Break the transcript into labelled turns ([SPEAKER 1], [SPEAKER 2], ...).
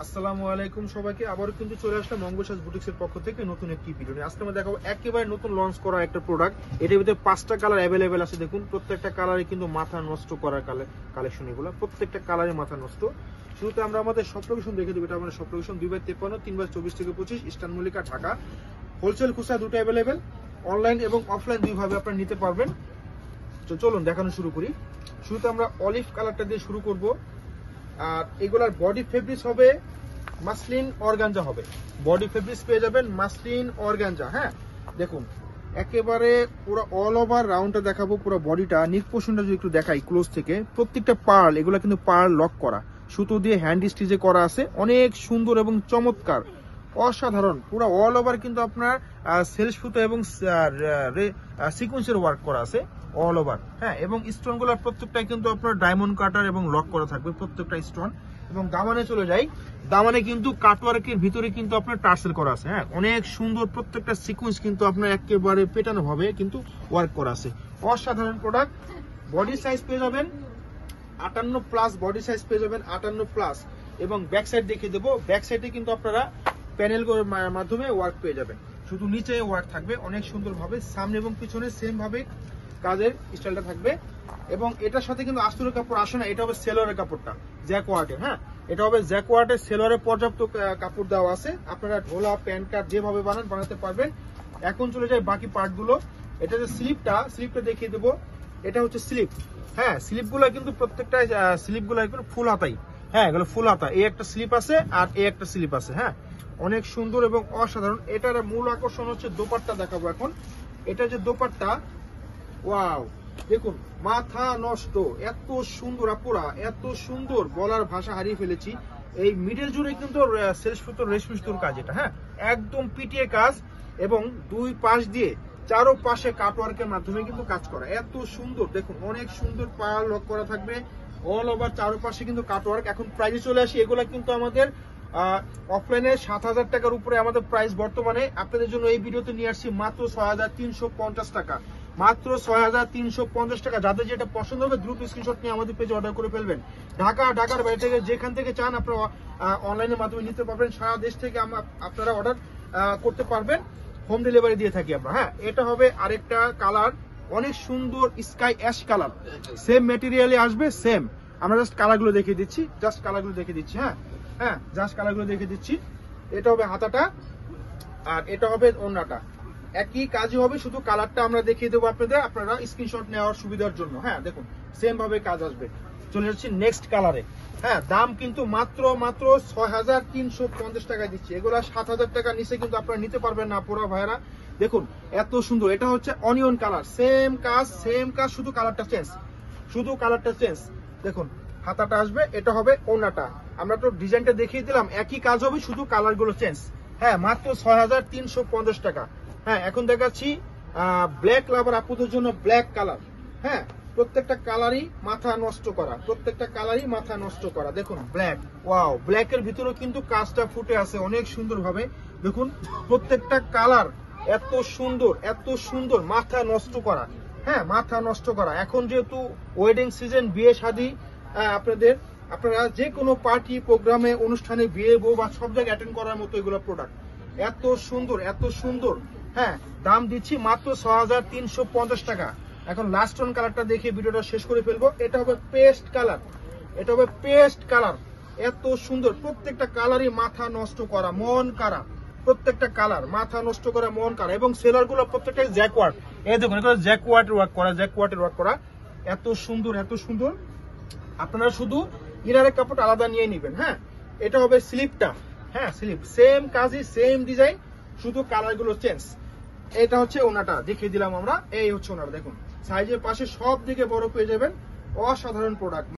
[SPEAKER 1] আসসালামু আলাইকুম সবাইকে। আবার কিন্তু চলে আসলাম মঙ্গলসাজ বুটিক্সের পক্ষ থেকে নতুন একটি ভিডিও নিয়ে। আজকে আমরা দেখাবো একেবারে নতুন লঞ্চ করা একটা প্রোডাক্ট। এটার ভিতরে 5টা কালার অ্যাভেলেবেল আছে। দেখুন প্রত্যেকটা কালারে কিন্তু মাথা নষ্ট করার কালেকশন এগুলো, প্রত্যেকটা কালারে মাথা নষ্ট। শুরুতে আমরা আমাদের সব লোকেশন দেখে দেবো। এটা আমাদের সব লোকেশন 2/53, 3/24 থেকে 25 ইস্টার্ন মল্লিকা ঢাকা। হোলসেল খুচরা দুটো অ্যাভেলেবেল, অনলাইন এবং অফলাইন দুইভাবে আপনারা নিতে পারবেন। তো চলুন দেখানো শুরু করি। শুরুতে আমরা অলিভ কালারটা দিয়ে শুরু করব। আর এগুলার বডি ফেব্রিক্স হবে মাসলিন অর্গানজা হবে। বডি ফেব্রিক্স পেয়ে যাবেন মাসলিন অর্গানজা। হ্যাঁ দেখুন একেবারে পুরো অল ওভার রাউন্ডটা দেখাবো, পুরো বডিটা নিক পোর্শনটা যদি একটু দেখাই ক্লোজ থেকে, প্রত্যেকটা পার্ল এগুলো কিন্তু পার্ল লক করা, সুতো দিয়ে হ্যান্ড স্টিচে করা আছে, অনেক সুন্দর এবং চমৎকার অসাধারণ। পুরো অল ওভার কিন্তু আপনার সেলফ সুতো এবং সিকোয়েন্সের ওয়ার্ক করা আছে অল ওভার। হ্যাঁ এবং স্টোনগুলো প্রত্যেকটাই কিন্তু আপনার ডায়মন্ড কাটার এবং লক করা থাকবে প্রত্যেকটা স্টোন। এবং দামানে চলে যাই, দামানে কিন্তু কাটওয়ার্কের ভিতরে কিন্তু আপনার টার্সেল করা আছে। হ্যাঁ অনেক সুন্দর, প্রত্যেকটা সিকোয়েন্স কিন্তু আপনার একেবারে পেটানো ভাবে কিন্তু ওয়ার্ক করা আছে। অসাধারণ প্রোডাক্ট। বডি সাইজ পেয়ে যাবেন 58+, বডি সাইজ পেয়ে যাবেন 58+। এবং ব্যাক সাইড দেখিয়ে দেবো। ব্যাক সাইডে কিন্তু আপনারা প্যানেল মাধ্যমে ওয়ার্ক পেয়ে যাবেন, শুধু নিচে ওয়ার্ক থাকবে অনেক সুন্দর ভাবে। সামনে এবং পিছনে সেম ভাবে কাজের স্টাইলটা থাকবে। এবং এটার সাথে কিন্তু আস্তরের কাপড় আসে না, এটা হবে সেলোয়ারের কাপড়টা জ্যাকওয়ার্ডের। হ্যাঁ এটা হবে জ্যাকওয়ার্ডের, সেলোয়ারের পর্যাপ্ত কাপড় দেওয়া আছে। আপনারা ঢোলা প্যান্ট কাট যেভাবে বানাতে পারবেন। এখন চলে যায় বাকি পার্টগুলো। এটা যে স্লিপটা দেখিয়ে দেবো। এটা হচ্ছে স্লিপ। হ্যাঁ স্লিপগুলো কিন্তু প্রত্যেকটা স্লিপগুলো একটু ফুল হাতাই। হ্যাঁ এগুলো ফুল হাতা। এই একটা স্লিপ আছে আর এই একটা স্লিপ আছে। হ্যাঁ অনেক সুন্দর এবং অসাধারণ। এটার মূল আকর্ষণ হচ্ছে দোপাট্টা দেখাবো এখন। এটা যে দোপাট্টা, ওয়াও দেখুন মাথা নষ্ট, এত সুন্দর আপুরা, এত সুন্দর বলার ভাষা হারিয়ে ফেলেছি। এই মিডল জুড়ে কিন্তু সেলফ সুতো রেশমি সুতোর কাজ, এটা হ্যাঁ একদম পিটিয়ে কাজ এবং দুই পাশ দিয়ে চারো পাশে কাটওয়ার্কের মাধ্যমে কিন্তু কাজ করা, এত সুন্দর। দেখুন অনেক সুন্দর পার লক করা থাকবে অল ওভার, চারো পাশে কিন্তু কাটওয়ার্ক। এখন প্রাইসে চলে আসি, এগুলা কিন্তু আমাদের অফলাইনে 7,000 টাকার উপরে আমাদের প্রাইস বর্তমানে। আপনাদের জন্য এই ভিডিওতে নিয়ে আসছি মাত্র 6,350 টাকা, মাত্র 6,350 টাকা। যাদের যেটা পছন্দ হবে দ্রুত স্ক্রিনশট নিয়ে আমাদের পেজে অর্ডার করে ফেলবেন। ঢাকার বাইরে থেকে যেখান থেকে চান আপনারা অনলাইনের মাধ্যমে নিতে পারবেন। সারা দেশ থেকে আপনারা অর্ডার করতে পারবেন, হোম ডেলিভারি দিয়ে থাকি আমরা। হ্যাঁ এটা হবে আরেকটা কালার, অনেক সুন্দর স্কাই অ্যাশ কালার, সেম ম্যাটেরিয়ালে আসবে সেম। আমরা জাস্ট কালারগুলো দেখিয়ে দিচ্ছি, হ্যাঁ জাস্ট কালারগুলো দেখিয়ে দিচ্ছি। এটা হবে হাতাটা আর এটা হবে ওড়নাটা, একই কাজই হবে, শুধু কালারটা আমরা দেখিয়ে দেবো আপনাদের, আপনারা স্ক্রিনশট নেওয়ার সুবিধার জন্য। হ্যাঁ দেখুন সেম ভাবে কাজ আসবে। চলে যাচ্ছি নেক্সট কালারে। হ্যাঁ দাম কিন্তু মাত্র 6,350 টাকায় দিচ্ছি। এগুলা 7,000 টাকার নিচে কিন্তু আপনারা নিতে পারবেন না পুরো ভাইরা। দেখুন এত সুন্দর। এটা হচ্ছে অনিয়ন কালার, সেম কাজ শুধু কালারটা চেঞ্জ। দেখুন হাতাটা আসবে, এটা হবে ওড়নাটা। আমরা তো ডিজাইনটা দেখিয়ে দিলাম, একই কাজ হবে শুধু কালারগুলো চেঞ্জ। হ্যাঁ মাত্র 6,350 টাকা। হ্যাঁ এখন দেখাচ্ছি ব্ল্যাক লাভার আপুদের জন্য ব্ল্যাক কালার। হ্যাঁ প্রত্যেকটা কালারই মাথা নষ্ট করা। দেখুন ব্ল্যাক, ওয়াও ব্ল্যাকের ভিতরেও কিন্তু কাজটা ফুটে আছে অনেক সুন্দর ভাবে। দেখুন প্রত্যেকটা কালার এত সুন্দর, মাথা নষ্ট করা। হ্যাঁ মাথা নষ্ট করা। এখন যেহেতু ওয়েডিং সিজন, বিয়ে শাদী, আপনারা যে কোনো পার্টি প্রোগ্রামে, অনুষ্ঠানে, বিয়ে বউ বা সব জায়গায় অ্যাটেন্ড করার মতো এগুলো প্রোডাক্ট। এত সুন্দর। হ্যাঁ দাম দিচ্ছি মাত্র 6,350 টাকা। এখন লাস্ট ওয়ান কালারটা দেখে ভিডিওটা শেষ করে ফেলবো। এটা হবে পেস্ট কালার, এত সুন্দর। প্রত্যেকটা কালারই মাথা নষ্ট করা, মন কারা, প্রত্যেকটা কালার মাথা নষ্ট করা, মন কারা। এবং সেলার গুলো প্রত্যেকটাই জ্যাকওয়ার্ড। এই দেখুন এগুলো জ্যাকওয়ার্ডের ওয়ার্ক করা, এত সুন্দর। আপনারা শুধু ইনারের কাপড় আলাদা নিয়ে নেবেন। হ্যাঁ এটা হবে স্লিপটা। হ্যাঁ স্লিপ সেম কাজই, সেম ডিজাইন, শুধু কালার গুলো চেঞ্জ। এটা হচ্ছে ওনাটা দেখিয়ে দিলাম আমরা। এই হচ্ছে ওনাটা, দেখুন সাইজের পাশে সব দিকে বড় পেয়ে যাবেন। অসাধারণ প্রোডাক্ট।